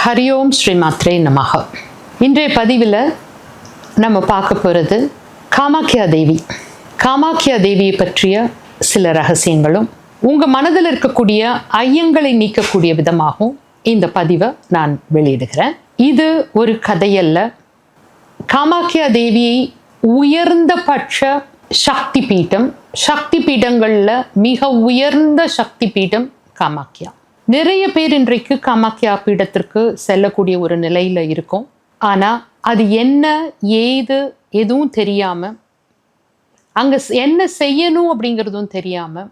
ஹரி ஓம் ஸ்ரீ மாத்ரே நமஹ. இன்றைய பதிவில் நம்ம பார்க்க போகிறது காமாக்கியா தேவி. காமாக்கியா தேவியை பற்றிய சில ரகசியங்களும் உங்கள் மனதில் இருக்கக்கூடிய ஐயங்களை நீக்கக்கூடிய விதமாகவும் இந்த பதிவை நான் வெளியிடுகிறேன். இது ஒரு கதையல்ல. காமாக்கியா தேவியை உயர்ந்த பட்ச சக்தி பீடம், சக்தி பீடங்களில் மிக உயர்ந்த சக்தி பீடம் காமாக்கியா. நிறைய பேர் இன்றைக்கு காமாக்கியா பீடத்திற்கு செல்லக்கூடிய ஒரு நிலையில் இருக்கும். ஆனால் அது என்ன ஏது எதுவும் தெரியாமல், அங்கே என்ன செய்யணும் அப்படிங்கிறதும் தெரியாமல்,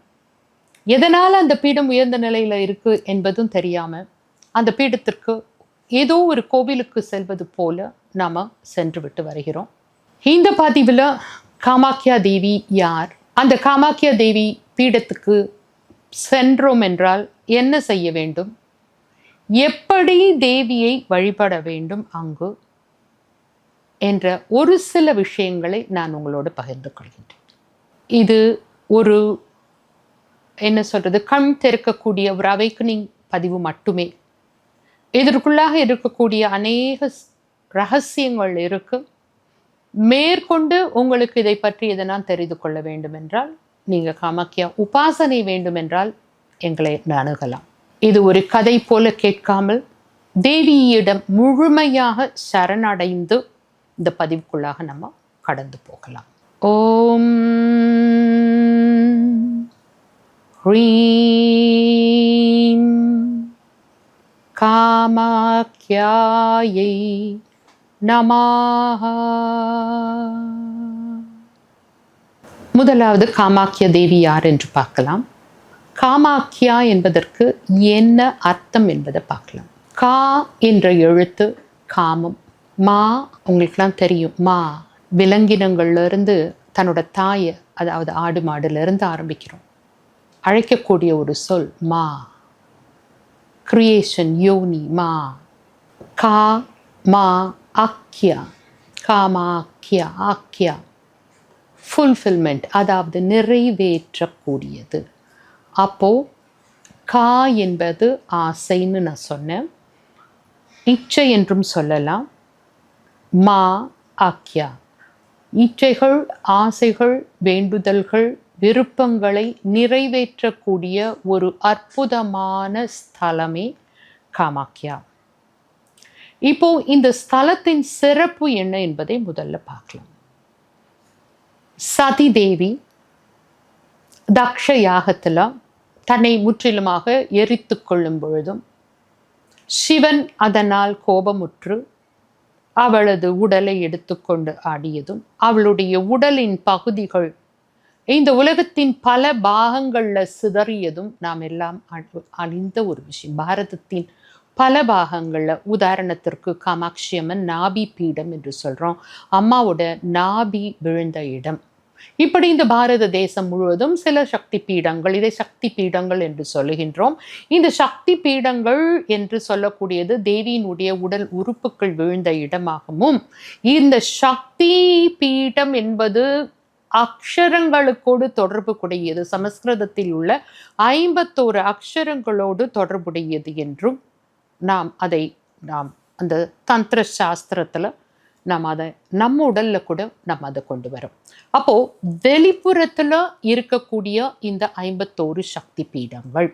எதனால் அந்த பீடம் உயர்ந்த நிலையில் இருக்குது என்பதும் தெரியாமல், அந்த பீடத்திற்கு ஏதோ ஒரு கோவிலுக்கு செல்வது போல நாம் சென்று விட்டு வருகிறோம். இந்த பதிவில் காமாக்கியா தேவி யார், அந்த காமாக்கியா தேவி பீடத்துக்கு சென்றோம் என்றால் என்ன செய்ய வேண்டும், எப்படி தேவியை வழிபட வேண்டும் அங்கு என்ற ஒரு சில விஷயங்களை நான் உங்களோடு பகிர்ந்து கொள்கின்றேன். இது ஒரு என்ன சொல்றது, கண் திறக்கக்கூடிய ஒரு அவேக்கனிங் பதிவு மட்டுமே. இதற்குள்ளாக இருக்கக்கூடிய அநேக ரகசியங்கள் இருக்கு. மேற்கொண்டு உங்களுக்கு இதை பற்றி எதனால் தெரிந்து கொள்ள வேண்டும் என்றால், நீங்கள் காமாக்கியா உபாசனை வேண்டும் என்றால் எங்களை அணுகலாம். இது ஒரு கதை போல கேட்காமல் தேவியிடம் முழுமையாக சரணடைந்து இந்த பதிவுக்குள்ளாக நம்ம கடந்து போகலாம். ஓம் ஹ்ரீம் காமாக்யாயை நமஹ. முதலாவது காமாக்கியா தேவி யார் என்று பார்க்கலாம். காமாக்கியா என்பதற்கு என்ன அர்த்தம் என்பதை பார்க்கலாம். கா என்ற எழுத்து காமம். மா உங்களுக்கெல்லாம் தெரியும், மா விலங்கினங்கள்லேருந்து தன்னோட தாயை, அதாவது ஆடு மாடுலேருந்து ஆரம்பிக்கிறோம், அழைக்கக்கூடிய ஒரு சொல் மா. கிரியேஷன், யோனி, மா. கா மா ஆக்கியா, காமாக்கியா, ஆக்கியா ஃபுல்ஃபில்மெண்ட், அதாவது நிறைவேற்றக்கூடியது. அப்போது கா என்பது ஆசைன்னு நான் சொன்னேன், இச்சை என்றும் சொல்லலாம். மா ஆக்கியா, இச்சைகள், ஆசைகள், வேண்டுதல்கள், விருப்பங்களை நிறைவேற்றக்கூடிய ஒரு அற்புதமான ஸ்தலமே காமாக்கியா. இப்போ இந்த ஸ்தலத்தின் சிறப்பு என்ன என்பதை முதல்ல பார்க்கலாம். சதி தேவி தக்ஷ யாகத்தில் தன்னை முற்றிலுமாக எரித்து கொள்ளும் பொழுதும், சிவன் அதனால் கோபமுற்று அவளது உடலை எடுத்துக்கொண்டு ஆடியதும், அவளுடைய உடலின் பகுதிகள் இந்த உலகத்தின் பல பாகங்களில் சிதறியதும் நாம் எல்லாம் அறிந்த ஒரு விஷயம். பாரதத்தின் பல பாகங்களில், உதாரணத்திற்கு காமாட்சி அம்மன் நாபி பீடம் என்று சொல்கிறோம், அம்மாவோட நாபி விழுந்த இடம். இப்படி இந்த பாரத தேசம் முழுவதும் சில சக்தி பீடங்கள், இதை சக்தி பீடங்கள் என்று சொல்லுகின்றோம். இந்த சக்தி பீடங்கள் என்று சொல்லக்கூடியது தேவியினுடைய உடல் உறுப்புகள் விழுந்த இடமாகவும், இந்த சக்தி பீடம் என்பது அக்ஷரங்களோடு தொடர்புடையது, சமஸ்கிருதத்தில் உள்ள 51 அக்ஷரங்களோடு தொடர்புடையது என்றும் நாம் அந்த தந்திர சாஸ்திரத்தில் நாம் அதை நம்ம உடலில் கூட நம்ம அதை கொண்டு வரோம். அப்போது வெளிப்புறத்தில் இருக்கக்கூடிய இந்த 51 சக்தி பீடங்கள்,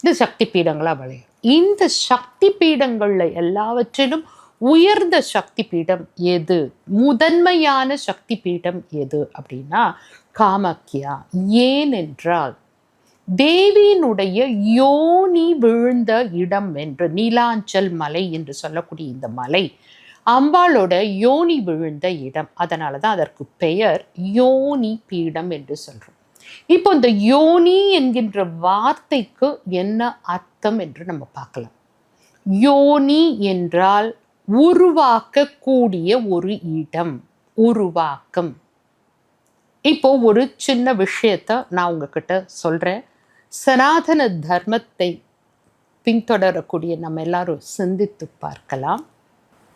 இந்த சக்தி பீடங்களாக விளையும். இந்த சக்தி பீடங்களில் எல்லாவற்றிலும் உயர்ந்த சக்தி பீடம் எது, முதன்மையான சக்தி பீடம் எது அப்படின்னா காமாக்கியா. ஏனென்றால் தேவியினுடைய யோனி விழுந்த இடம் என்று, நீலாஞ்சல் மலை என்று சொல்லக்கூடிய இந்த மலை அம்பாளோட யோனி விழுந்த இடம். அதனால தான் அதற்கு பெயர் யோனி பீடம் என்று சொல்கிறோம். இப்போ இந்த யோனி என்கின்ற வார்த்தைக்கு என்ன அர்த்தம் என்று நம்ம பார்க்கலாம். யோனி என்றால் உருவாக்கக்கூடிய ஒரு இடம், உருவாக்கம். இப்போ ஒரு சின்ன விஷயத்தை நான் உங்ககிட்ட சொல்கிறேன். சனாதன தர்மத்தை பின்தொடரக்கூடிய நம்ம எல்லாரும் சிந்தித்து பார்க்கலாம்.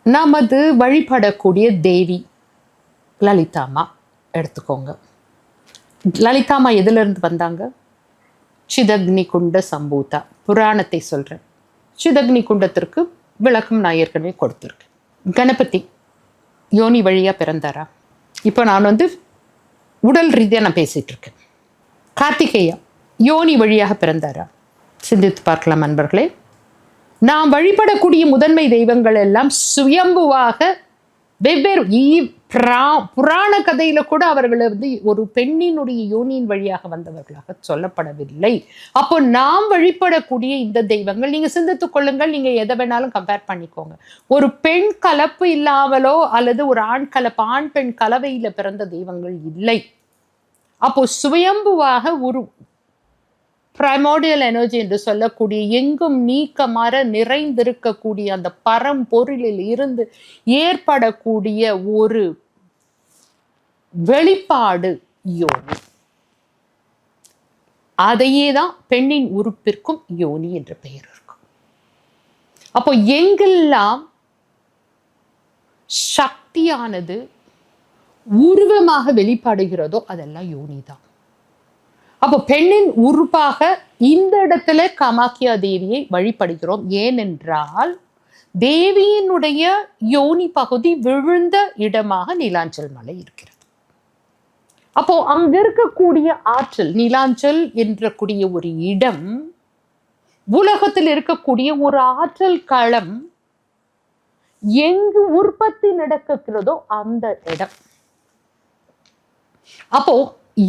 நமது வழிபடக்கூடிய தேவி லலிதாம்மா எடுத்துக்கோங்க. லலிதாம்மா எதிலிருந்து வந்தாங்க? சிதக்னி குண்ட சம்பூதா. புராணத்தை சொல்கிறேன். சிதக்னி குண்டத்திற்கு விளக்கம் நான் ஏற்கனவே கொடுத்துருக்கேன். கணபதி யோனி வழியாக பிறந்தாரா? இப்போ நான் உடல் ரீதியாக நான் பேசிகிட்டு இருக்கேன். கார்த்திகேயா யோனி வழியாக பிறந்தாரா? சிந்தித்து பார்க்கலாம் நண்பர்களே. நாம் வழிபடக்கூடிய முதன்மை தெய்வங்கள் எல்லாம் சுயம்புவாக வெவ்வேறு புராண கதையில கூட அவர்களை ஒரு பெண்ணினுடைய யோனியின் வழியாக வந்தவர்களாக சொல்லப்படவில்லை. அப்போ நாம் வழிபடக்கூடிய இந்த தெய்வங்கள், நீங்க சிந்தித்துக் கொள்ளுங்கள், நீங்க எதை வேணாலும் கம்பேர் பண்ணிக்கோங்க. ஒரு பெண் கலப்பு இல்லாமலோ அல்லது ஒரு ஆண் கலப்பு, ஆண் பெண் கலவையில பிறந்த தெய்வங்கள் இல்லை. அப்போ சுயம்புவாக ஒரு பிரைமோடியல் எனர்ஜி என்று சொல்லக்கூடிய எங்கும் நீக்கமற நிறைந்திருக்கக்கூடிய அந்த பரம்பொருளில் இருந்து ஏற்படக்கூடிய ஒரு வெளிப்பாடு யோனி. அதையே தான் பெண்ணின் உறுப்பிற்கும் யோனி என்ற பெயர் இருக்கும். அப்போ எங்கெல்லாம் சக்தியானது உருவமாக வெளிப்படுகிறதோ அதெல்லாம் யோனி தான். அப்போ பெண்ணின் உறுப்பாக இந்த இடத்துல காமாக்கியா தேவியை வழிபடுகிறோம். ஏனென்றால் தேவியினுடைய யோனி பகுதி விழுந்த இடமாக நீலாஞ்சல் மலை இருக்கிறது. அப்போ அங்க இருக்கக்கூடிய ஆற்றல், நீலாஞ்சல் என்ற கூடிய ஒரு இடம் உலகத்தில் இருக்கக்கூடிய ஒரு ஆற்றல் களம். எங்கு உற்பத்தி நடக்கிறதோ அந்த இடம். அப்போ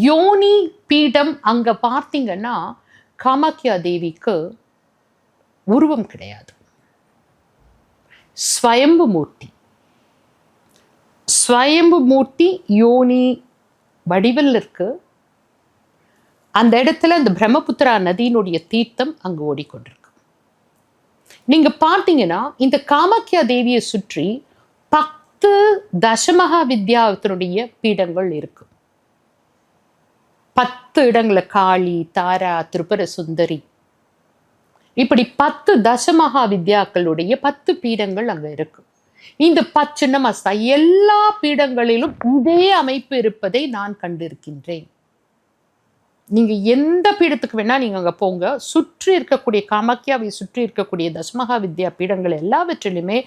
யோனி பீடம் அங்க பார்த்தீங்கன்னா காமாக்கியா தேவிக்கு உருவம் கிடையாது, ஸ்வயம்பு மூர்த்தி. ஸ்வயம்பு மூர்த்தி யோனி வடிவில் இருக்கு. அந்த இடத்துல அந்த பிரம்மபுத்திரா நதியினுடைய தீர்த்தம் அங்கு ஓடிக்கொண்டிருக்கு. நீங்க பார்த்தீங்கன்னா இந்த காமாக்கியா தேவியை சுற்றி 10 தசமகா வித்யாத்தினுடைய பீடங்கள் இருக்கு. 10 இடங்கள காளி, தாரா, திரிபுர சுந்தரி, இப்படி 10 தசமகா வித்யாக்களுடைய 10 பீடங்கள் அங்க இருக்கு. இந்த சின்னமஸ்தா எல்லா பீடங்களிலும் இதே அமைப்பு இருப்பதை நான் கண்டிருக்கின்றேன். நீங்க எந்த பீடத்துக்கு வேணா நீங்க அங்க போங்க, சுற்றி இருக்கக்கூடிய காமாக்கியாவை சுற்றி இருக்கக்கூடிய தசமகா வித்யா பீடங்கள் எல்லாவற்றிலுமே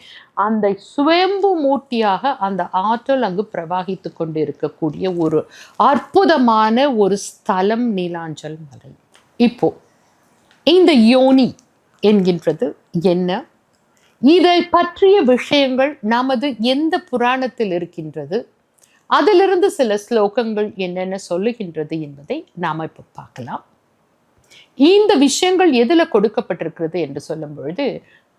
அந்த சுயம்பு மூர்த்தியாக அந்த ஆற்றல் அங்கு பிரவாகித்து கொண்டு இருக்கக்கூடிய ஒரு அற்புதமான ஒரு ஸ்தலம் நீலாஞ்சல் மலை. இப்போ இந்த யோனி என்கின்றது என்ன, இதை பற்றிய விஷயங்கள் நமது எந்த புராணத்தில் இருக்கின்றது, அதிலிருந்து சில ஸ்லோகங்கள் என்னென்ன சொல்லுகின்றது என்பதை நாம இப்போ பார்க்கலாம். இந்த விஷயங்கள் எதுல கொடுக்கப்பட்டிருக்கிறது என்று சொல்லும் பொழுது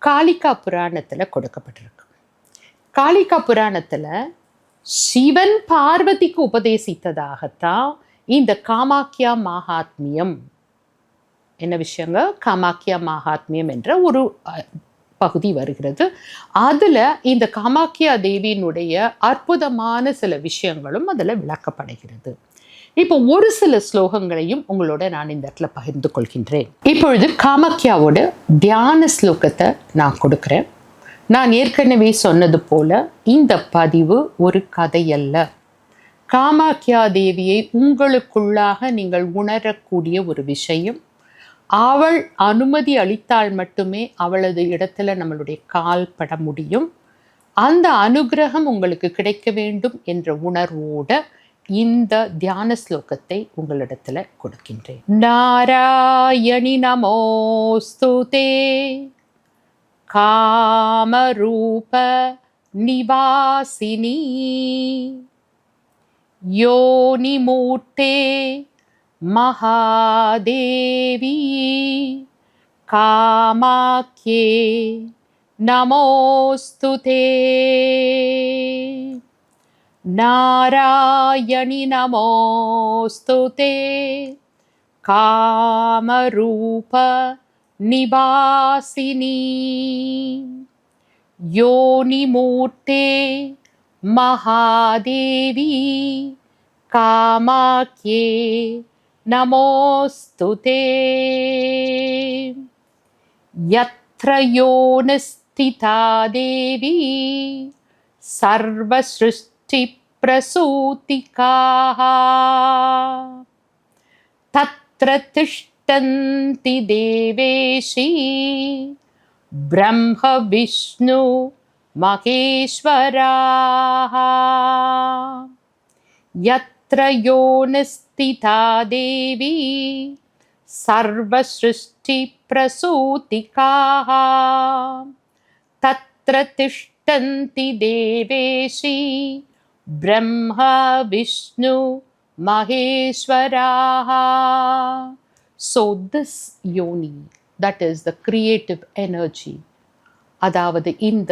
காளிகா புராணத்துல கொடுக்கப்பட்டிருக்கு. காளிகா புராணத்துல சிவன் பார்வதிக்கு உபதேசித்ததாகத்தான் இந்த காமாக்கியா மகாத்மியம், என்ன விஷயங்க, காமாக்கியா மகாத்மியம் என்ற ஒரு பகுதி வருகிறது. அதுல இந்த காமாக்கியா தேவியினுடைய அற்புதமான சில விஷயங்களும் அதுல விளக்கப்படுகிறது. இப்போ ஒரு சில ஸ்லோகங்களையும் உங்களோட நான் இந்த இடத்துல பகிர்ந்து கொள்கின்றேன். இப்பொழுது காமாக்கியாவோட தியான ஸ்லோகத்தை நான் கொடுக்கிறேன். நான் ஏற்கனவே சொன்னது போல இந்த பதிவு ஒரு கதை அல்ல. காமாக்கியா தேவியை உங்களுக்குள்ளாக நீங்கள் உணரக்கூடிய ஒரு விஷயம். அவள் அனுமதி அளித்தால் மட்டுமே அவளது இடத்துல நம்மளுடைய கால் பட முடியும். அந்த அனுகிரகம் உங்களுக்கு கிடைக்க வேண்டும் என்ற உணர்வோட இந்த தியான ஸ்லோகத்தை உங்களிடத்துல கொடுக்கின்றேன். நாராயணி நமோஸ்துதே காமரூப நிவாசினி யோனிமூர்த்தே மகாதேவி காமாக்யே நமோஸ்துதே. நாராயணி நமோஸ்துதே காமரூப நிவாசினி யோனிமூர்த்தே மகாதேவி காமாக்யே நமோஸ்துதே. யத்ர யோனிஸ்திதா தேவி சர்வஸ்ருஷ்டி பிரசூதிகாः தத்ர திஷ்டந்தி தேவேஷி ब्रह्म विष्णु महेश्वराः यत्र योनिस्थिता देवी सर्वसृष्टिप्रसूतिकाः तत्र तिष्ठन्ति देवेशि ब्रह्म Vishnu maheshwaraha. So this yoni, that is the creative energy, அதாவது இந்த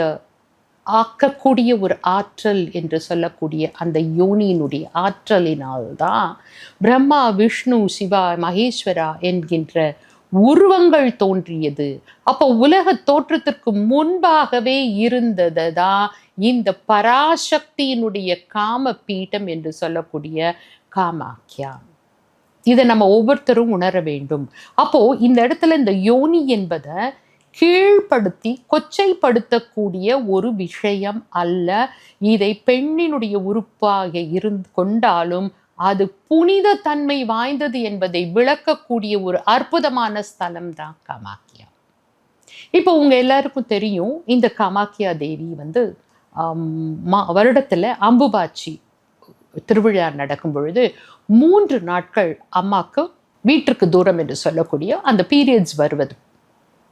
ஆக்கக்கூடிய ஒரு ஆற்றல் என்று சொல்லக்கூடிய அந்த யோனியினுடைய ஆற்றலினால்தான் பிரம்மா விஷ்ணு சிவா மகேஸ்வரா என்கின்ற உருவங்கள் தோன்றியது. அப்போ உலக தோற்றத்திற்கு முன்பாகவே இருந்ததுதான் இந்த பராசக்தியினுடைய காம பீடம் என்று சொல்லக்கூடிய காமாக்கியா. இதை நம்ம ஒவ்வொருத்தரும் உணர வேண்டும். அப்போ இந்த இடத்துல இந்த யோனி என்பதை கீழ்ப்படுத்தி கொச்சைப்படுத்தக்கூடிய ஒரு விஷயம் அல்ல. இதை பெண்ணினுடைய உறுப்பாக இருந்து கொண்டாலும் அது புனித தன்மை வாய்ந்தது என்பதை விளக்கக்கூடிய ஒரு அற்புதமான ஸ்தலம் தான் காமாக்கியா. இப்போ உங்க எல்லாருக்கும் தெரியும், இந்த காமாக்கியா தேவி வருடத்துல அம்புபாச்சி திருவிழா நடக்கும் பொழுது 3 நாட்கள் அம்மாக்கு வீட்டிற்கு தூரம் என்று சொல்லக்கூடிய அந்த பீரியட்ஸ் வருவது,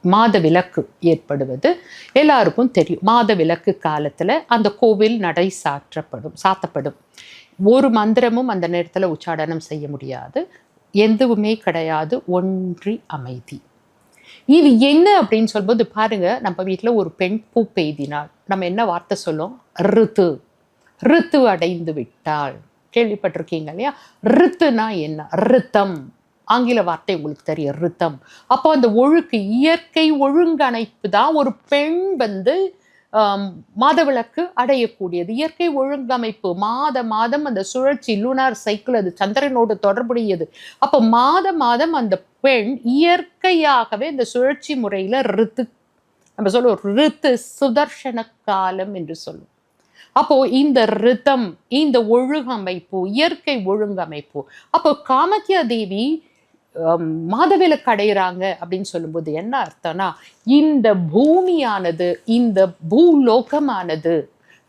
மாத விலக்கு ஏற்படுவது எல்லாருக்கும் தெரியும். மாத விலக்கு காலத்துல அந்த கோவில் நடை சாத்தப்படும். ஒரு மந்திரமும் அந்த நேரத்துல உச்சாடனம் செய்ய முடியாது, எதுவுமே கிடையாது, ஒன்றி அமைதி. இது என்ன அப்படின்னு சொல்லும்போது பாருங்க, நம்ம வீட்டுல ஒரு பெண் பூ பெய்தினாள், நம்ம என்ன வார்த்தை சொல்லும்? ரித்து அடைந்து விட்டாள். கேள்விப்பட்டிருக்கீங்க இல்லையா? ரித்துனா என்ன? ரித்தம், ஆங்கில வார்த்தை உங்களுக்கு தெரியும், ரித்தம். அப்போ அந்த இயற்கை ஒழுங்கமைப்பு தான் ஒரு பெண் மாதவிலக்கு அடையக்கூடியது. இயற்கை ஒழுங்கமைப்பு மாதம் அந்த சுழற்சி, லூனார் சைக்கிள், அது சந்திரனோடு தொடர்புடையது. அப்போ மாதம் அந்த பெண் இயற்கையாகவே இந்த சுழற்சி முறையில நம்ம சொல்லுவோம் ரித்து, சுதர்சன காலம் என்று சொல்லுவோம். அப்போ இந்த ரிதம், இந்த ஒழுங்கமைப்பு, இயற்கை ஒழுங்கமைப்பு. அப்போ காமாக்கியா தேவி மாதவிலக்கு அடைகிறாங்க அப்படின்னு சொல்லும்போது என்ன அர்த்தம்னா, இந்த பூமியானது, இந்த பூலோகமானது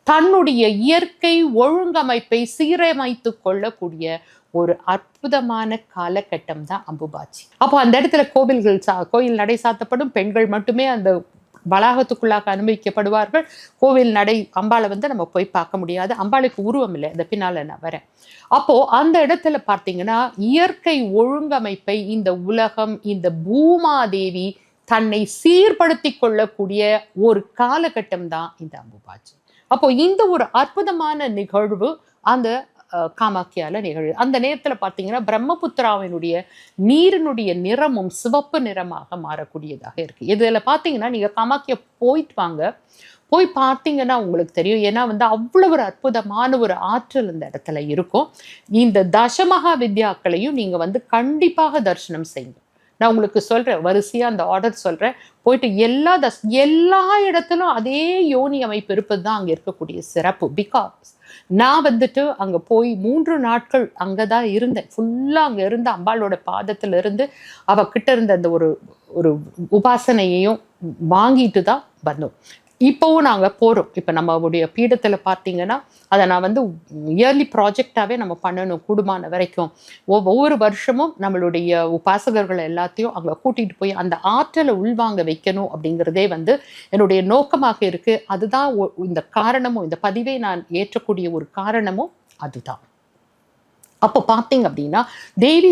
தன்னுடைய இயற்கை ஒழுங்கமைப்பை சீரமைத்து கொள்ளக்கூடிய ஒரு அற்புதமான காலகட்டம் தான் அம்புபாச்சி. அப்போ அந்த இடத்துல கோயில் நடை சாத்தப்படும். பெண்கள் மட்டுமே அந்த வளாகத்துக்குள்ளாக அனுமதிக்கப்படுவார்கள். கோவில் நடை அம்பாளை நம்ம போய் பார்க்க முடியாது, அம்பாளுக்கு உருவம் இல்லை, இந்த பின்னால நான் வரேன். அப்போ அந்த இடத்துல பார்த்தீங்கன்னா இயற்கை ஒழுங்கமைப்பை இந்த உலகம், இந்த பூமாதேவி தன்னை சீர்படுத்தி கொள்ளக்கூடிய ஒரு காலகட்டம் தான் இந்த அம்புபாச்சி. அப்போ இந்த ஒரு அற்புதமான நிகழ்வு அந்த காமாக்கியால நிகழ்வு. அந்த நேரத்துல பார்த்தீங்கன்னா பிரம்மபுத்திராவினுடைய நீரினுடைய நிறமும் சிவப்பு நிறமாக மாறக்கூடியதாக இருக்கு. இதுல பார்த்தீங்கன்னா நீங்க காமாக்கியா போயிட்டு வாங்க, போய் பார்த்தீங்கன்னா உங்களுக்கு தெரியும். ஏன்னா அவ்வளவு ஒரு அற்புதமான ஒரு ஆற்றல் இந்த இடத்துல இருக்கும். இந்த தசமகா வித்யாக்களையும் நீங்க கண்டிப்பாக தரிசனம் செய்யுங்க. நான் உங்களுக்கு சொல்றேன், வரிசையா அந்த ஆர்டர் சொல்றேன். போயிட்டு எல்லா இடத்திலும் அதே யோனி அமைப்பு இருப்பது தான் அங்க இருக்கக்கூடிய சிறப்பு. பிகாஸ் நான் அங்க போய் 3 நாட்கள் அங்கதான் இருந்தேன். ஃபுல்லா அங்க இருந்த அம்பாளோட பாதத்துல இருந்து அவகிட்ட இருந்த அந்த ஒரு உபாசனையையும் வாங்கிட்டு தான் வந்தோம். இப்போவும் நாங்கள் போகிறோம். இப்போ நம்மளுடைய பீடத்தில் பார்த்தீங்கன்னா அதை நான் இயர்லி ப்ராஜெக்டாகவே நம்ம பண்ணணும் கூடுமான வரைக்கும். ஒவ்வொரு வருஷமும் நம்மளுடைய உபாசகர்கள் எல்லாத்தையும் அங்கே கூட்டிகிட்டு போய் அந்த ஆற்றலை உள்வாங்க வைக்கணும் அப்படிங்கிறதே என்னுடைய நோக்கமாக இருக்குது. அதுதான் இந்த காரணமும், இந்த பதிவை நான் ஏற்றக்கூடிய ஒரு காரணமும் அதுதான். அப்போ பார்த்தீங்க அப்படின்னா தேவி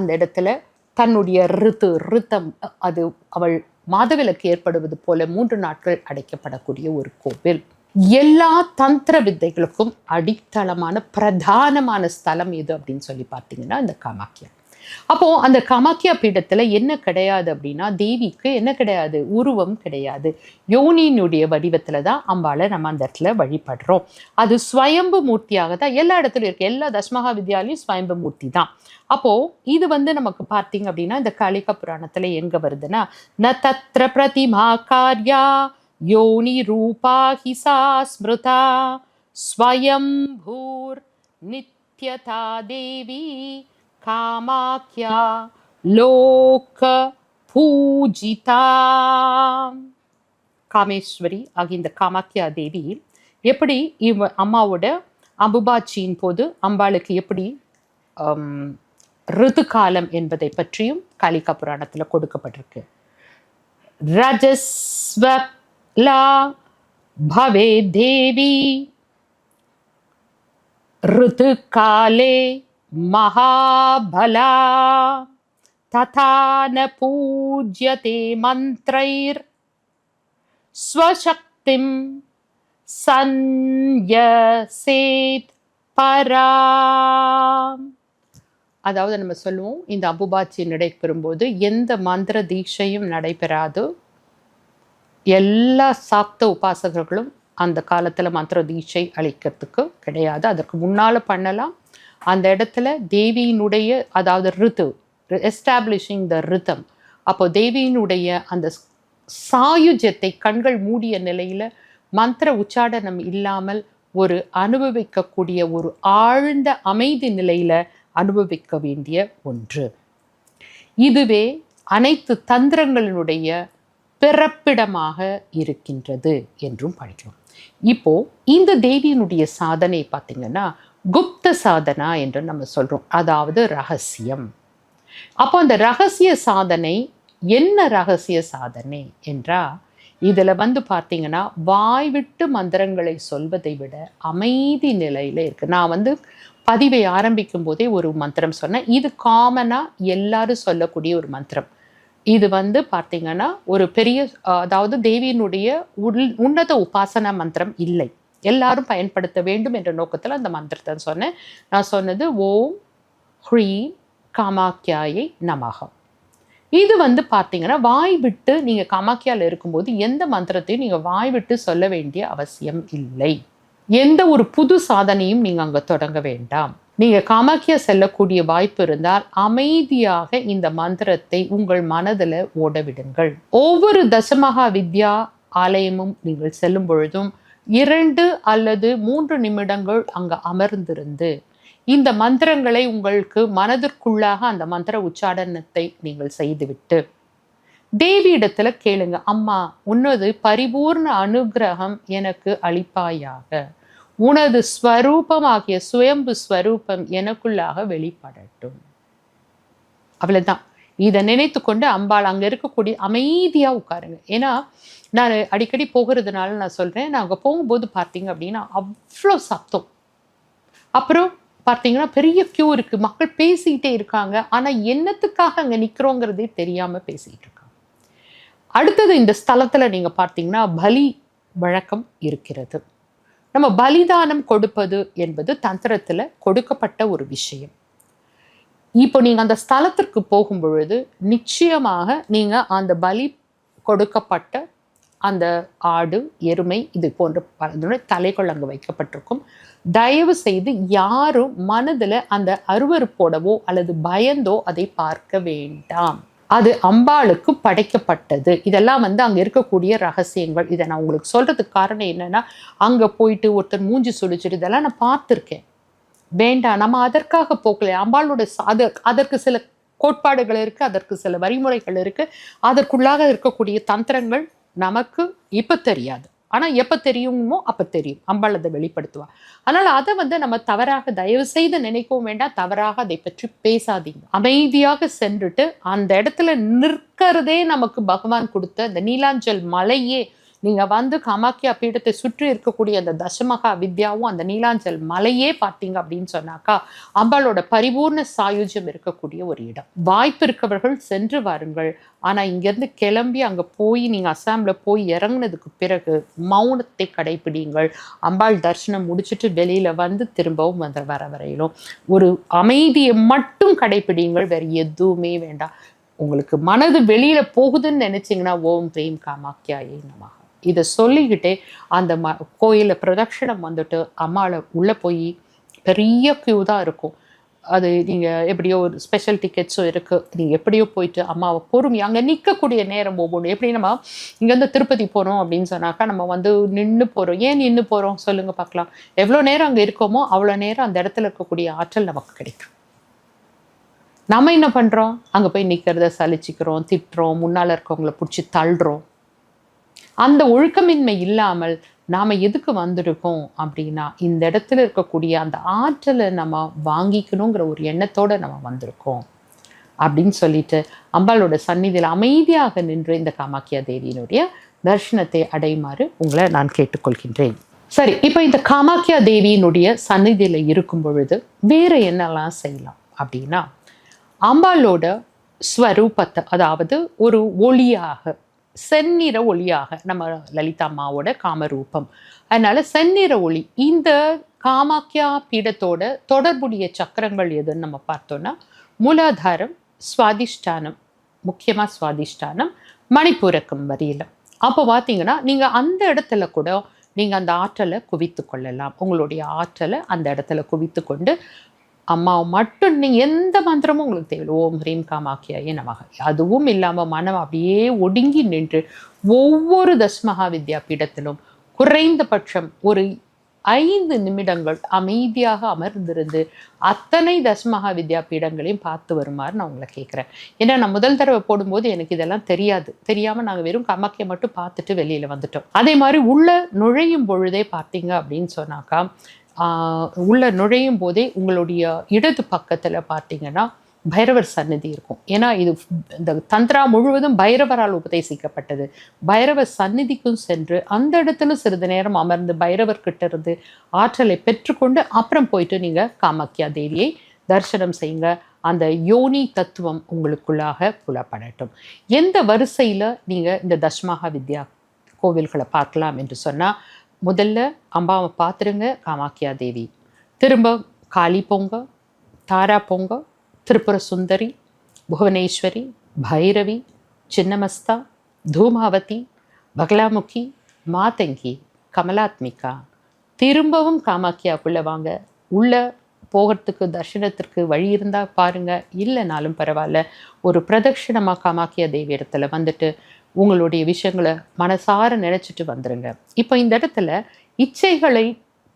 அந்த இடத்துல தன்னுடைய ரித்தம், அது அவள் மாதவிலக்கு ஏற்படுவது போல 3 நாட்கள் அடைக்கப்படக்கூடிய ஒரு கோவில். எல்லா தந்திர வித்தைகளுக்கும் அடித்தளமான பிரதானமான ஸ்தலம் எது அப்படின்னு சொல்லி பார்த்தீங்கன்னா இந்த காமாக்கியா. அப்போ அந்த காமாக்கியா பீடத்துல என்ன கிடையாது அப்படின்னா, தேவிக்கு என்ன கிடையாது? உருவம் கிடையாது. யோனியினுடைய வடிவத்துல தான் அம்பாளை நம்ம அந்த இடத்துல வழிபடுறோம். அது ஸ்வயம்பு மூர்த்தியாக தான் எல்லா இடத்துலையும் இருக்கு. எல்லா தசமகா வித்யாலையும் ஸ்வயம்பு மூர்த்தி தான். அப்போ இது நமக்கு பார்த்தீங்க அப்படின்னா இந்த காளிகா புராணத்துல எங்க வருதுன்னா, ந தத்ர பிரதிமா கார்யா யோனி ரூபா ஹிசா ஸ்மிருதா ஸ்வயம்பூர் நித்யதா தேவி காமாக்கியா லோக பூஜிதா. காமேஸ்வரி ஆகிய இந்த காமாக்கியா தேவி எப்படி அம்மாவோட அம்புபாச்சியின் போது அம்பாளுக்கு எப்படி ரிது காலம் என்பதை பற்றியும் காளிகா புராணத்தில் கொடுக்கப்பட்டிருக்கு. ரஜஸ்வலா பவே தேவி ரிது காலே மகாபலா ததா ந பூஜ்யதே மந்த்ரைர் ஸ்வசக்திம் சன்யசேத் பராம். அதாவது நம்ம சொல்லுவோம், இந்த அம்புபாச்சி நடைபெறும்போது எந்த மந்திர தீட்சையும் நடைபெறாது. எல்லா சாக்த உபாசகர்களும் அந்த காலத்தில் மந்திர தீட்சை அளிக்கிறதுக்கு கிடையாது. அதற்கு முன்னால் பண்ணலாம். அந்த இடத்துல தேவியினுடைய அதாவது ரித்து எஸ்டாப்ளிஷிங் த ரிதம், அப்போ தேவியினுடைய அந்த சாயுஜத்தை கண்கள் மூடிய நிலையில் மந்திர உச்சாடனம் இல்லாமல் ஒரு அனுபவிக்கக்கூடிய ஒரு ஆழ்ந்த அமைதி நிலையில் அனுபவிக்க வேண்டிய ஒன்று. இதுவே அனைத்து தந்திரங்களினுடைய பிறப்பிடமாக இருக்கின்றது என்றும் படிக்கிறோம். இப்போ இந்த தேவியினுடைய சாதனை பார்த்தீங்கன்னா குப்த சாதனா என்று நம்ம சொல்றோம், அதாவது ரகசியம். அப்போ அந்த ரகசிய சாதனை என்ன? ரகசிய சாதனை என்றா இதில் பார்த்தீங்கன்னா வாய் விட்டு மந்திரங்களை சொல்வதை விட அமைதி நிலையில் இருக்குது. நான் பதிவை ஆரம்பிக்கும் போதே ஒரு மந்திரம் சொன்னேன். இது காமனாக எல்லாரும் சொல்லக்கூடிய ஒரு மந்திரம். இது பார்த்தீங்கன்னா ஒரு பெரிய அதாவது தேவியினுடைய உன்னத உபாசனா மந்திரம் இல்லை, எல்லாரும் பயன்படுத்த வேண்டும் என்ற நோக்கத்தில் அந்த மந்திரத்தை சொன்னேன். நான் சொன்னது ஓம் ஹ்ரீம் காமாக்கியாயை நமஹ. இது பார்த்தீங்கன்னா வாய் விட்டு நீங்கள் காமாக்கியாவில் இருக்கும்போது எந்த மந்திரத்தையும் நீங்கள் வாய் விட்டு சொல்ல வேண்டிய அவசியம் இல்லை. எந்த ஒரு புது சாதனையும் நீங்கள் அங்கே தொடங்க வேண்டாம். நீங்கள் காமாக்கியா செல்லக்கூடிய வாய்ப்பு இருந்தால் அமைதியாக இந்த மந்திரத்தை உங்கள் மனதில் ஓட விடுங்கள். ஒவ்வொரு தசமகா வித்யா ஆலயமும் நீங்கள் செல்லும் பொழுதும் 2 அல்லது 3 நிமிடங்கள் அங்கே அமர்ந்திருந்து இந்த மந்திரங்களை உங்களுக்கு மனதிற்குள்ளாக அந்த மந்திர உச்சாடனத்தை நீங்கள் செய்துவிட்டு தேவியிடத்துல கேளுங்க, அம்மா உனது பரிபூர்ண அனுகிரகம் எனக்கு அளிப்பாயாக, உனது ஸ்வரூபமாகிய சுயம்பு ஸ்வரூபம் எனக்குள்ளாக வெளிப்படட்டும். அவ்வளவுதான். இதை நினைத்து கொண்டு அம்பாள் அங்கே இருக்கக்கூடிய அமைதியா உட்காருங்க. ஏன்னா நான் அடிக்கடி போகிறதுனால நான் சொல்றேன், நான் அங்கே போகும்போது பார்த்தீங்க அப்படின்னா அவ்வளோ சத்தம். அப்புறம் பார்த்தீங்கன்னா பெரிய கியூ இருக்கு, மக்கள் பேசிக்கிட்டே இருக்காங்க. ஆனால் என்னத்துக்காக அங்கே நிற்கிறோங்கிறதே தெரியாம பேசிக்கிட்டு இருக்காங்க. அடுத்தது இந்த ஸ்தலத்தில் நீங்கள் பார்த்தீங்கன்னா பலி வழக்கம் இருக்கிறது. நம்ம பலிதானம் கொடுப்பது என்பது தந்திரத்தில் கொடுக்கப்பட்ட ஒரு விஷயம். இப்போ நீங்கள் அந்த ஸ்தலத்திற்கு போகும் பொழுது நிச்சயமாக நீங்கள் அந்த பலி கொடுக்கப்பட்ட அந்த ஆடு, எருமை இது போன்ற பல தலைகள் அங்கே வைக்கப்பட்டிருக்கும். தயவு செய்து யாரும் மனதில் அந்த அருவருப்போடவோ அல்லது பயந்தோ அதை பார்க்க வேண்டாம். அது அம்பாளுக்கு படைக்கப்பட்டது. இதெல்லாம் அங்கே இருக்கக்கூடிய ரகசியங்கள். இதை நான் உங்களுக்கு சொல்றதுக்கு காரணம் என்னன்னா, அங்கே போயிட்டு ஒருத்தர் மூஞ்சி சுழிச்சிட்டு இதெல்லாம் நான் பார்த்துருக்கேன். வேண்டாம், நம்ம அதற்காக போகல. அம்பாளோட அதற்கு சில கோட்பாடுகள் இருக்கு, அதற்கு சில வழிமுறைகள் இருக்கு. அதற்குள்ளாக இருக்கக்கூடிய தந்திரங்கள் நமக்கு இப்ப தெரியாது. ஆனா எப்ப தெரியுமோ அப்ப தெரியும். அம்பாள் அதை வெளிப்படுத்துவா. அதனால அதை நம்ம தவறாக தயவு செய்து நினைக்கவும் வேண்டாம், தவறாக அதை பற்றி பேசாதீங்க. அமைதியாக சென்றுட்டு அந்த இடத்துல நிற்கிறதே நமக்கு பகவான் கொடுத்த அந்த நீலாஞ்சல் மலையே. நீங்க காமாக்கியா பீடத்தை சுற்றி இருக்கக்கூடிய அந்த தசமகா வித்யாவும் அந்த நீலாஞ்சல் மலையே பார்த்தீங்க அப்படின்னு சொன்னாக்கா அம்பாளோட பரிபூர்ண சாயுஜ்யம் இருக்கக்கூடிய ஒரு இடம். வாய்ப்பு இருக்கவர்கள் சென்று வாருங்கள். ஆனா இங்கிருந்து கிளம்பி அங்க போய் நீங்க அஸ்ஸாம்ல போய் இறங்குனதுக்கு பிறகு மௌனத்தை கடைபிடிங்கள். அம்பாள் தரிசனம் முடிச்சுட்டு வெளியில திரும்பவும் வர வரையிலும் ஒரு அமைதியை மட்டும் கடைபிடிங்கள். வேற எதுவுமே வேண்டாம். உங்களுக்கு மனது வெளியில போகுதுன்னு நினைச்சீங்கன்னா ஓம் பிரேம் காமாக்கியாயே நமஹ இதை சொல்லிக்கிட்டே அந்த கோயிலில் பிரதட்சணம் அம்மாவை உள்ளே போய் பெரிய கியூ தான் இருக்கும். அது நீங்கள் எப்படியோ ஒரு ஸ்பெஷல் டிக்கெட்ஸும் இருக்குது. நீங்கள் எப்படியோ போயிட்டு அம்மாவை பொறுமையாக அங்கே நிற்கக்கூடிய நேரம் ஒவ்வொன்று. எப்படி நம்ம இங்கேருந்து திருப்பதி போகிறோம் அப்படின்னு சொன்னாக்கா நம்ம நின்று போகிறோம். ஏன் நின்று போகிறோம் சொல்லுங்கள் பார்க்கலாம். எவ்வளோ நேரம் அங்கே இருக்கோமோ அவ்வளோ நேரம் அந்த இடத்துல இருக்கக்கூடிய ஆற்றல் நமக்கு கிடைக்கும். நம்ம என்ன பண்ணுறோம், அங்கே போய் நிற்கிறத சலிச்சிக்கிறோம், திட்டுறோம், முன்னால் இருக்கவங்கள பிடிச்சி தள்ளுறோம். அந்த ஒழுக்கமின்மை இல்லாமல் நாம் எதுக்கு வந்திருக்கோம் அப்படின்னா, இந்த இடத்துல இருக்கக்கூடிய அந்த ஆற்றலை நம்ம வாங்கிக்கணுங்கிற ஒரு எண்ணத்தோடு நம்ம வந்திருக்கோம் அப்படின்னு சொல்லிட்டு அம்பாளோட சந்நிதியில் அமைதியாக நின்று இந்த காமாக்கியா தேவியினுடைய தரிசனத்தை அடையுமாறு உங்களை நான் கேட்டுக்கொள்கின்றேன். சரி, இப்போ இந்த காமாக்கியா தேவியினுடைய சந்நிதியில் இருக்கும் பொழுது வேறு என்னெல்லாம் செய்யலாம் அப்படின்னா, அம்பாளோட ஸ்வரூபத்தை, அதாவது ஒரு ஒளியாக, செந்நிற ஒளியாக, நம்ம லலிதா அம்மாவோட காமரூபம், அதனால செந்நிற ஒளி. இந்த காமாக்கியா பீடத்தோட தொடர்புடைய சக்கரங்கள் எதுன்னு நம்ம பார்த்தோம்னா, மூலாதாரம், சுவாதிஷ்டானம், முக்கியமாக சுவாதிஷ்டானம், மணிப்பூரக்கம் வரையிலும். அப்போ பார்த்தீங்கன்னா நீங்கள் அந்த இடத்துல கூட நீங்கள் அந்த ஆற்றலை குவித்து கொள்ளலாம். உங்களுடைய ஆற்றலை அந்த இடத்துல குவித்து கொண்டு அம்மாவை மட்டும் நீங்கள் எந்த மந்திரமும் உங்களுக்கு தேவையில்லை. ஓம் ஹ்ரீம் காமாக்கியாயே நமக, அதுவும் இல்லாமல் மனம் அப்படியே ஒடுங்கி நின்று ஒவ்வொரு தஸ்மகா வித்யா பீடத்திலும் குறைந்தபட்சம் ஒரு 5 நிமிடங்கள் அமைதியாக அமர்ந்திருந்து அத்தனை தஸ்மகா வித்யா பீடங்களையும் பார்த்து வருமாறு நான் உங்களை கேட்குறேன். ஏன்னா நான் முதல் தடவை போடும்போது எனக்கு இதெல்லாம் தெரியாமல் நாங்கள் வெறும் காமாக்கியை மட்டும் பார்த்துட்டு வெளியில் வந்துட்டோம். அதே மாதிரி உள்ள நுழையும் பொழுதே பார்த்தீங்க அப்படின்னு சொன்னாக்கா, உள்ள நுழையும் போதே உங்களுடைய இடது பக்கத்தில் பார்த்தீங்கன்னா பைரவர் சந்நிதி இருக்கும். ஏன்னா இது இந்த தந்திரா முழுவதும் பைரவரால் உபதேசிக்கப்பட்டது. பைரவர் சந்நிதிக்கும் சென்று அந்த இடத்துல சிறிது நேரம் அமர்ந்து பைரவர்கிட்ட இருந்து ஆற்றலை பெற்றுக்கொண்டு அப்புறம் போயிட்டு நீங்கள் காமாக்கியா தேவியை தரிசனம் செய்யுங்க. அந்த யோனி தத்துவம் உங்களுக்குள்ளாக புலப்படட்டும். எந்த வரிசையில் நீங்கள் இந்த தஸ்மகா வித்யா கோவில்களை பார்க்கலாம் என்று சொன்னால், முதல்ல அம்பாவை பார்த்துருங்க, காமாக்கியா தேவி. திரும்ப காளி போங்க, தாரா போங்க, திரிபுர சுந்தரி, புவனேஸ்வரி, பைரவி, சின்னமஸ்தா, தூமாவதி, பகலாமுகி, மாதங்கி, கமலாத்மிகா. திரும்பவும் காமாக்கியாக்குள்ளே வாங்க. உள்ளே போகிறதுக்கு தர்ஷனத்திற்கு வழி இருந்தால் பாருங்கள், இல்லைனாலும் பரவாயில்ல, ஒரு பிரதட்சிணமாக காமாக்கியா தேவி இடத்துல வந்துட்டு உங்களுடைய விஷயங்களை மனசார நினச்சிட்டு வந்துடுங்க. இப்போ இந்த இடத்துல இச்சைகளை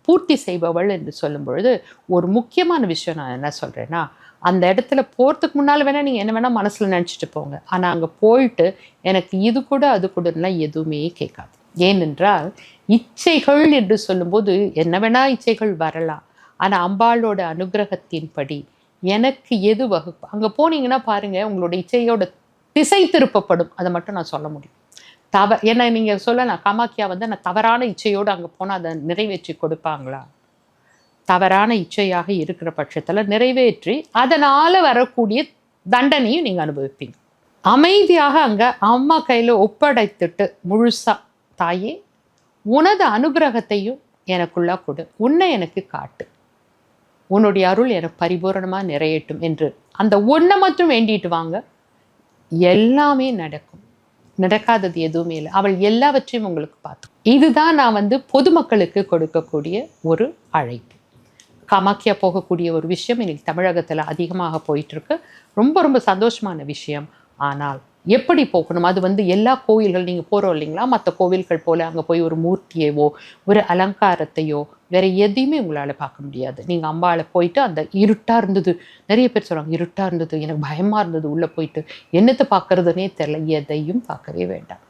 பூர்த்தி செய்பவள் என்று சொல்லும் பொழுது ஒரு முக்கியமான விஷயம் நான் என்ன சொல்கிறேன்னா, அந்த இடத்துல போகிறதுக்கு முன்னால் வேணால் நீங்கள் என்ன வேணால் மனசில் நினச்சிட்டு போங்க. ஆனால் அங்கே போயிட்டு எனக்கு இது கூட அது கூடலாம் எதுவுமே கேட்காது. ஏனென்றால் இச்சைகள் என்று சொல்லும்போது என்ன வேணால் இச்சைகள் வரலாம். ஆனால் அம்பாளோட அனுகிரகத்தின்படி எனக்கு எது வகுப்பு, அங்கே போனீங்கன்னா பாருங்கள், உங்களோட இச்சையோட திசை திருப்பப்படும். அதை மட்டும் நான் சொல்ல முடியும். ஏன்னா நீங்கள் சொல்லலாம், காமாக்கியா நான் தவறான இச்சையோடு அங்கே போனால் அதை நிறைவேற்றி கொடுப்பாங்களா? தவறான இச்சையாக இருக்கிற பட்சத்தில் நிறைவேற்றி அதனால் வரக்கூடிய தண்டனையும் நீங்கள் அனுபவிப்பீங்க. அமைதியாக அங்கே அம்மா கையில் ஒப்படைத்துட்டு முழுசா, தாயே உனது அனுகிரகத்தையும் எனக்குள்ளா கொடு, உன்னை எனக்கு காட்டு, உன்னுடைய அருள் எனக்கு பரிபூரணமாக நிறையட்டும் என்று அந்த ஒன்றை மட்டும் வேண்டிட்டு வாங்க. எல்லாமே நடக்கும். நடக்காதது எதுவுமே இல்லை. அவள் எல்லாவற்றையும் உங்களுக்கு பார்த்து. இதுதான் நான் பொதுமக்களுக்கு கொடுக்கக்கூடிய ஒரு அழைப்பு. காமாக்கியா போகக்கூடிய ஒரு விஷயம் இன்னைக்கு தமிழகத்தில் அதிகமாக போயிட்டுருக்கு. ரொம்ப ரொம்ப சந்தோஷமான விஷயம். ஆனால் எப்படி போகணும், அது எல்லா கோவில்கள் நீங்கள் போகிறோம் இல்லைங்களா, மற்ற கோவில்கள் போல் அங்கே போய் ஒரு மூர்த்தியவோ ஒரு அலங்காரத்தையோ வேறு எதையுமே உங்களால் பார்க்க முடியாது. நீங்கள் அம்பாளை போயிட்டு அந்த இருட்டாக இருந்தது, நிறைய பேர் சொல்கிறாங்க இருட்டாக இருந்தது, எனக்கு பயமாக இருந்தது, உள்ளே போயிட்டு என்னத்தை பார்க்குறதுனே தெரில, எதையும் பார்க்கவே வேண்டாம்.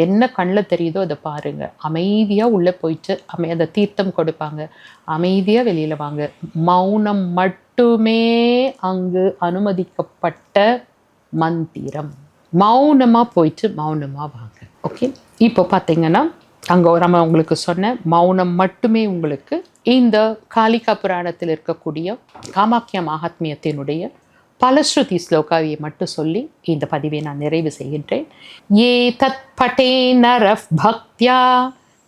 என்ன கண்ணில் தெரியுதோ அதை பாருங்கள். அமைதியாக உள்ளே போயிட்டு அந்த தீர்த்தம் கொடுப்பாங்க, அமைதியாக வெளியில் வாங்க. மௌனம் மட்டுமே அங்கு அனுமதிக்கப்பட்ட மந்திரம். மௌனமாக போயிட்டு மௌனமாக வாங்க. ஓகே, இப்போ பார்த்தீங்கன்னா அங்கே நம்ம உங்களுக்கு சொன்ன மௌனம் மட்டுமே உங்களுக்கு இந்த காளிகா புராணத்தில் இருக்கக்கூடிய காமாக்கியா மகாத்மியத்தினுடைய பலஸ்ருதி ஸ்லோகாவியை மட்டும் சொல்லி இந்த பதிவை நான் நிறைவு செய்கின்றேன். ஏ தத் பட்டே நரஃப் பக்த்யா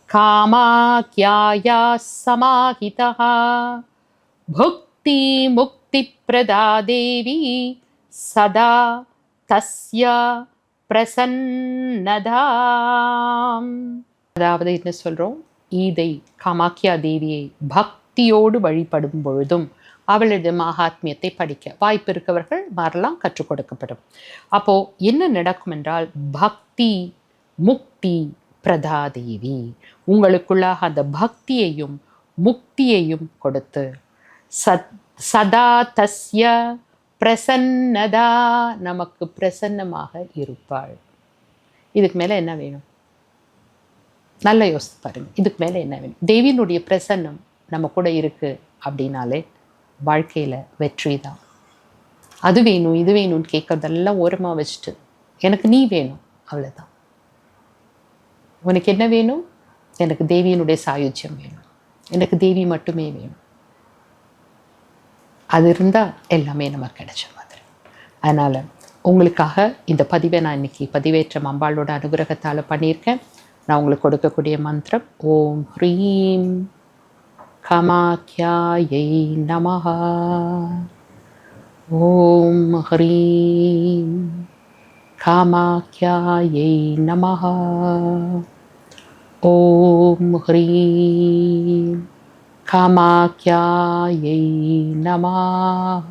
காமாக்யாயா சமாஹிதா புக்தி முக்தி பிரதா தேவி சதா தஸ்யா பிரசன்னதாம். அதாவது என்ன சொல்கிறோம், இதை காமாக்கியா தேவியை பக்தியோடு வழிபடும் பொழுதும் அவளது மகாத்மியத்தை படிக்க வாய்ப்பு இருக்கவர்கள் வரலாம், கற்றுக் கொடுக்கப்படும். அப்போது என்ன நடக்கும் என்றால், பக்தி முக்தி பிரதாதேவி உங்களுக்குள்ளாக அந்த பக்தியையும் முக்தியையும் கொடுத்து சதா தஸ்ய பிரசன்னதா நமக்கு பிரசன்னமாக இருப்பாள். இதுக்கு மேலே என்ன வேணும்? நல்லா யோசித்து பாருங்கள். இதுக்கு மேலே என்ன வேணும்? தேவியினுடைய பிரசன்னம் நம்ம கூட இருக்குது அப்படின்னாலே வாழ்க்கையில் வெற்றி தான். அது வேணும் இது வேணும்னு கேட்கறதெல்லாம் ஓரமாக வச்சுட்டு எனக்கு நீ வேணும், அவ்வளோதான். உனக்கு என்ன வேணும்? எனக்கு தேவியினுடைய சாயுஜ்யம் வேணும், எனக்கு தேவி மட்டுமே வேணும். அது இருந்தால் எல்லாமே நமக்கு கிடைச்ச மாதிரி. அதனால் உங்களுக்காக இந்த பதிவை நான் இன்றைக்கி பதிவேற்றம் அம்பாளோட அனுகிரகத்தால் பண்ணியிருக்கேன். நான் உங்களுக்கு கொடுக்கக்கூடிய மந்திரம் ஓம் ஹ்ரீம் காமாக்யாயை நமஹ. ஓம் ஹ்ரீம் காமாக்யாயை நமஹ. ஓம் ஹ்ரீம் காமாக்யாயை நமஹ.